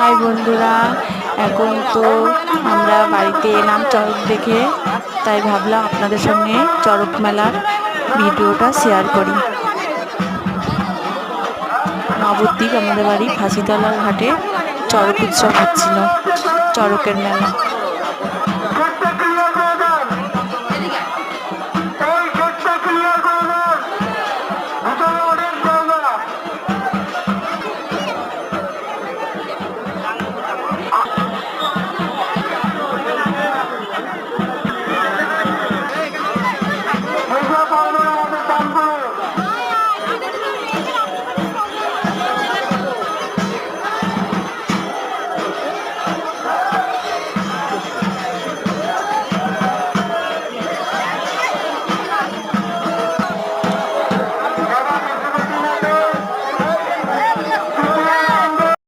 High বন্ধুরা, এখন তো আমরা বাড়িতে এলাম চড়ক দেখে, তাই ভাবলাম আপনাদের সঙ্গে চড়ক মেলার ভিডিওটা শেয়ার করি। নবদ্বীপ আমাদের বাড়ি ফাঁসিতলার ঘাটে চড়ক উৎসব হচ্ছিল, চড়কের মেলা।